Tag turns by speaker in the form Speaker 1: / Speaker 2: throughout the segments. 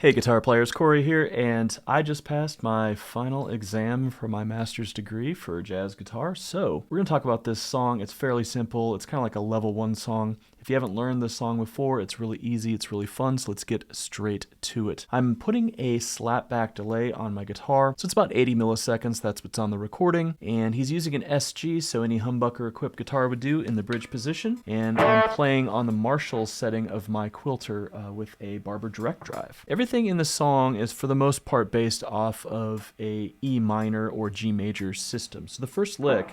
Speaker 1: Hey guitar players, Corey here, and I just passed my final exam for my master's degree for jazz guitar. So we're going to talk about this song. It's fairly simple. It's kind of like a level 1 song. If you haven't learned this song before, it's really easy, it's really fun, so let's get straight to it. I'm putting a slapback delay on my guitar, so it's about 80 milliseconds, that's what's on the recording, and he's using an SG, so any humbucker equipped guitar would do in the bridge position, and I'm playing on the Marshall setting of my quilter with a Barber direct drive. Everything in the song is for the most part based off of a E minor or G major system. So the first lick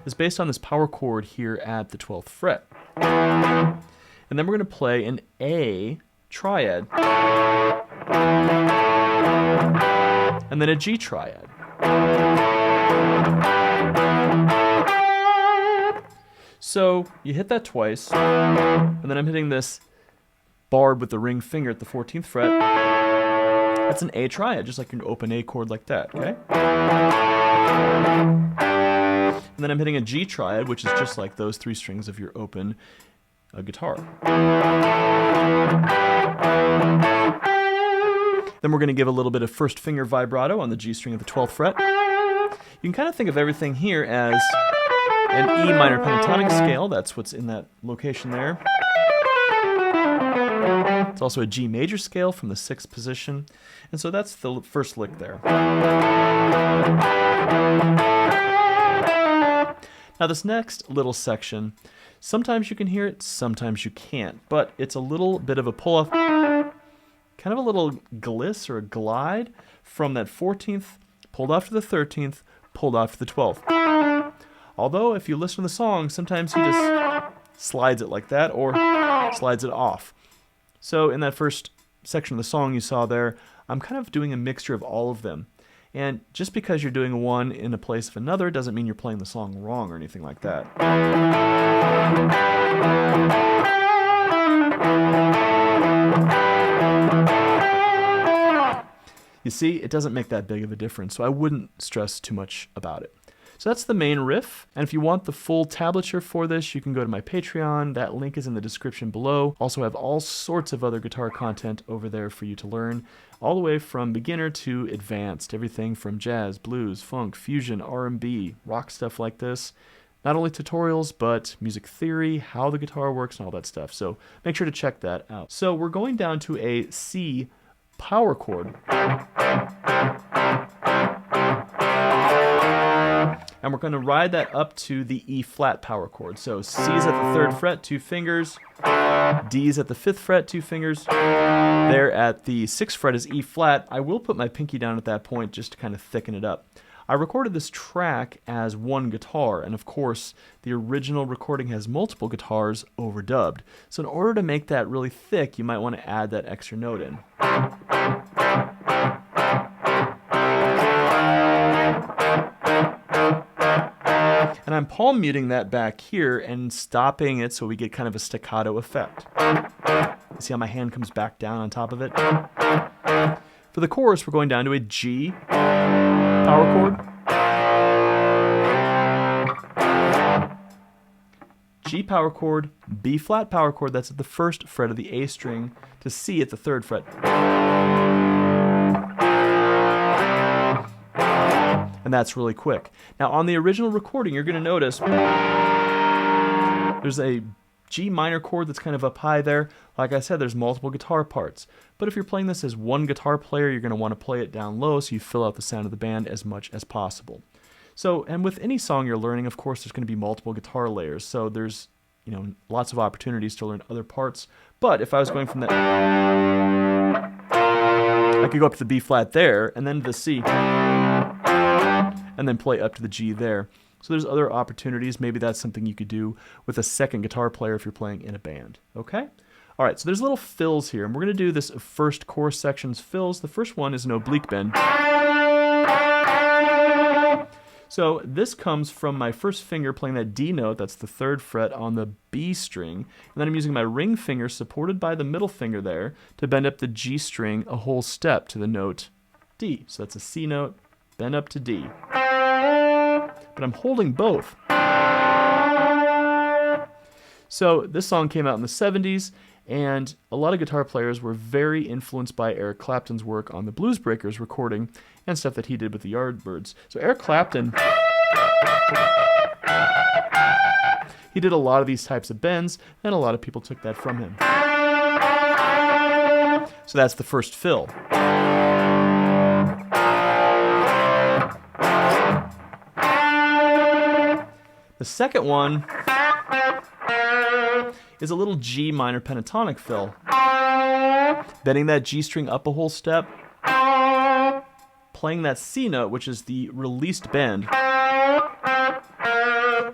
Speaker 1: is based on this power chord here at the 12th fret. And then we're going to play an A triad, and then a G triad. So you hit that twice, and then I'm hitting this barb with the ring finger at the 14th fret. That's an A triad, just like an open A chord like that, okay? And then I'm hitting a G triad, which is just like those 3 strings of your open guitar. Then we're going to give a little bit of first finger vibrato on the G string of the 12th fret. You can kind of think of everything here as an E minor pentatonic scale. That's what's in that location there. It's also a G major scale from the 6th position. And so that's the first lick there. Now this next little section, sometimes you can hear it, sometimes you can't, but it's a little bit of a pull-off, kind of a little gliss or a glide from that 14th, pulled off to the 13th, pulled off to the 12th. Although if you listen to the song, sometimes he just slides it like that or slides it off. So in that first section of the song you saw there, I'm kind of doing a mixture of all of them. And just because you're doing one in a place of another doesn't mean you're playing the song wrong or anything like that. You see, it doesn't make that big of a difference, so I wouldn't stress too much about it. So that's the main riff, and if you want the full tablature for this, you can go to my Patreon. That link is in the description below. Also have all sorts of other guitar content over there for you to learn, all the way from beginner to advanced, everything from jazz, blues, funk, fusion, R&B, rock stuff like this. Not only tutorials, but music theory, how the guitar works, and all that stuff. So make sure to check that out. So we're going down to a C power chord. And we're going to ride that up to the E flat power chord. So C's at the 3rd fret, 2 fingers. D's at the 5th fret, 2 fingers. There at the 6th fret is E flat. I will put my pinky down at that point just to kind of thicken it up. I recorded this track as one guitar, and of course, the original recording has multiple guitars overdubbed. So in order to make that really thick, you might want to add that extra note in. And I'm palm muting that back here and stopping it so we get kind of a staccato effect. You see how my hand comes back down on top of it? For the chorus, we're going down to a G power chord, G power chord, B flat power chord, that's at the 1st fret of the A string, to C at the 3rd fret. And that's really quick. Now on the original recording, you're going to notice there's a G minor chord that's kind of up high there. Like I said, there's multiple guitar parts. But if you're playing this as one guitar player, you're going to want to play it down low so you fill out the sound of the band as much as possible. So, and with any song you're learning, of course, there's going to be multiple guitar layers. So there's, lots of opportunities to learn other parts. But if I was going from that, I could go up to the B flat there, and then to the C, and then play up to the G there. So there's other opportunities. Maybe that's something you could do with a second guitar player if you're playing in a band. Okay? All right, so there's little fills here, and we're going to do this first chorus section's fills. The first one is an oblique bend. So this comes from my first finger playing that D note, that's the 3rd fret on the B string, and then I'm using my ring finger supported by the middle finger there to bend up the G string a whole step to the note D. So that's a C note, bend up to D. But I'm holding both. So this song came out in the 70s, And a lot of guitar players were very influenced by Eric Clapton's work on the Blues Breakers recording and stuff that he did with the Yardbirds. So Eric Clapton, he did a lot of these types of bends, and a lot of people took that from him. So that's the first fill. The second one is a little G minor pentatonic fill. Bending that G string up a whole step, playing that C note, which is the released bend. And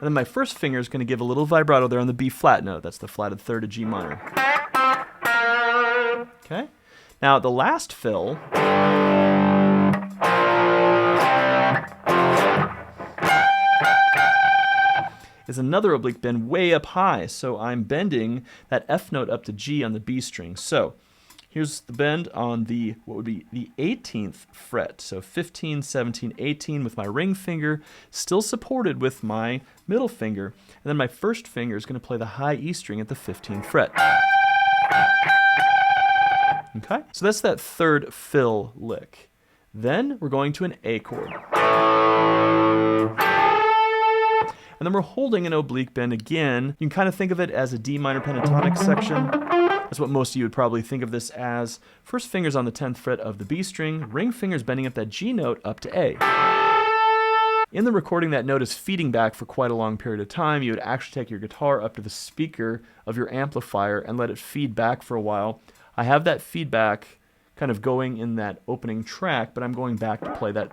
Speaker 1: then my first finger is going to give a little vibrato there on the B flat note. That's the flatted third of G minor. Okay? Now the last fill is another oblique bend way up high. So I'm bending that F note up to G on the B string. So here's the bend on the, what would be the 18th fret. So 15, 17, 18 with my ring finger still supported with my middle finger. And then my first finger is going to play the high E string at the 15th fret. Okay? So that's that third fill lick. Then we're going to an A chord. And then we're holding an oblique bend again. You can kind of think of it as a D minor pentatonic section. That's what most of you would probably think of this as. First finger's on the 10th fret of the B string, ring finger's bending up that G note up to A. In the recording, that note is feeding back for quite a long period of time. You would actually take your guitar up to the speaker of your amplifier and let it feed back for a while. I have that feedback kind of going in that opening track, but I'm going back to play that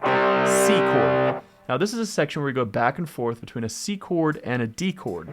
Speaker 1: C chord. Now this is a section where we go back and forth between a C chord and a D chord.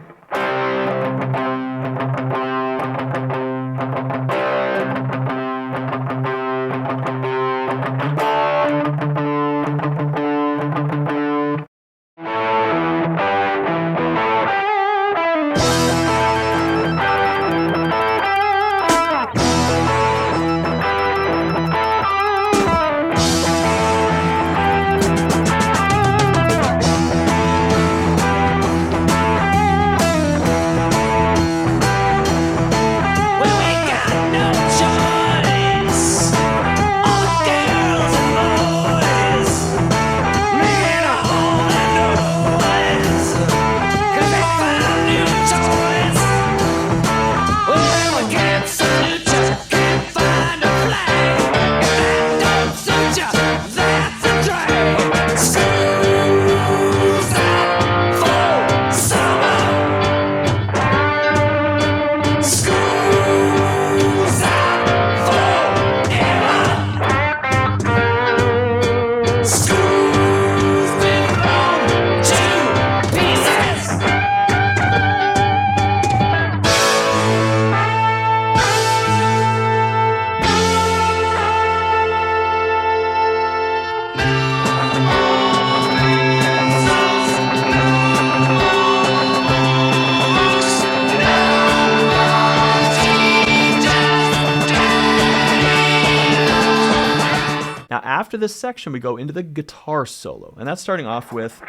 Speaker 1: After this section, we go into the guitar solo, and that's starting off with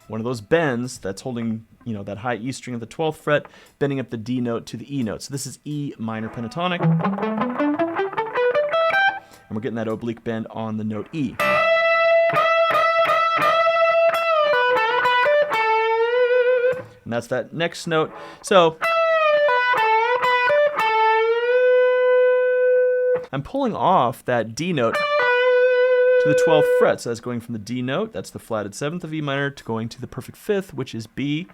Speaker 1: one of those bends that's holding, that high E string at the 12th fret, bending up the D note to the E note. So this is E minor pentatonic, and we're getting that oblique bend on the note E. And that's that next note. So I'm pulling off that D note to the 12th fret. So that's going from the D note, that's the flatted 7th of E minor, to going to the perfect 5th, which is B.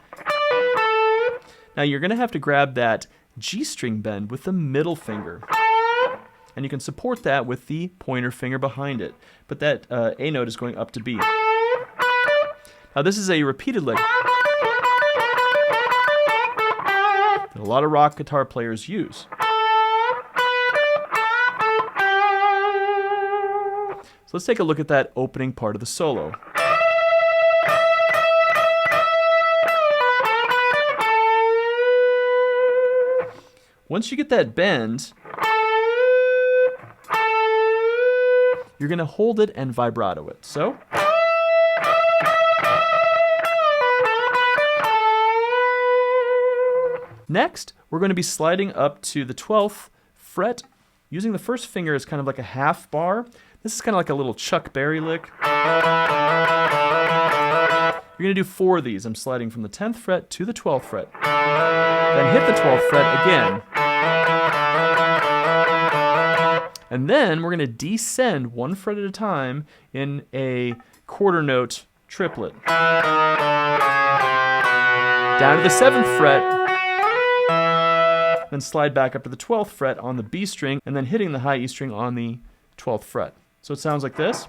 Speaker 1: Now you're going to have to grab that G string bend with the middle finger. And you can support that with the pointer finger behind it. But that A note is going up to B. Now this is a repeated lick that a lot of rock guitar players use. So let's take a look at that opening part of the solo. Once you get that bend, you're going to hold it and vibrato it. So Next, we're going to be sliding up to the 12th fret, using the first finger as kind of like a half bar. This is kind of like a little Chuck Berry lick. You're going to do 4 of these. I'm sliding from the 10th fret to the 12th fret. Then hit the 12th fret again. And then we're going to descend 1 fret at a time in a quarter note triplet. Down to the 7th fret, then slide back up to the 12th fret on the B string, and then hitting the high E string on the 12th fret. So it sounds like this.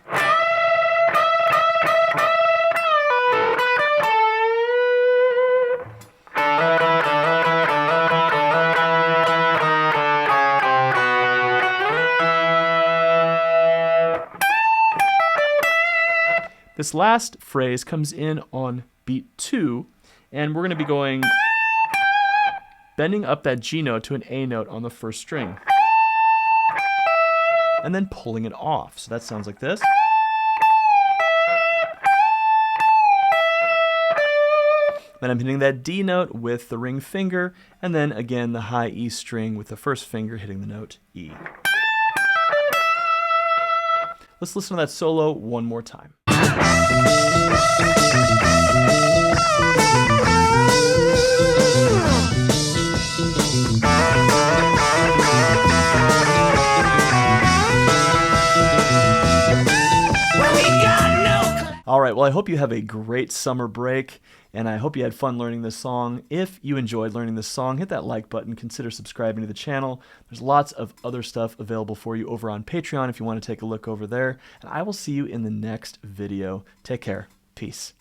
Speaker 1: This last phrase comes in on beat 2, and we're going to be going, bending up that G note to an A note on the first string, and then pulling it off. So that sounds like this. Then I'm hitting that D note with the ring finger, and then again the high E string with the first finger hitting the note E. Let's listen to that solo one more time. All right, well, I hope you have a great summer break, and I hope you had fun learning this song. If you enjoyed learning this song, hit that like button, consider subscribing to the channel. There's lots of other stuff available for you over on Patreon if you want to take a look over there, and I will see you in the next video. Take care. Peace.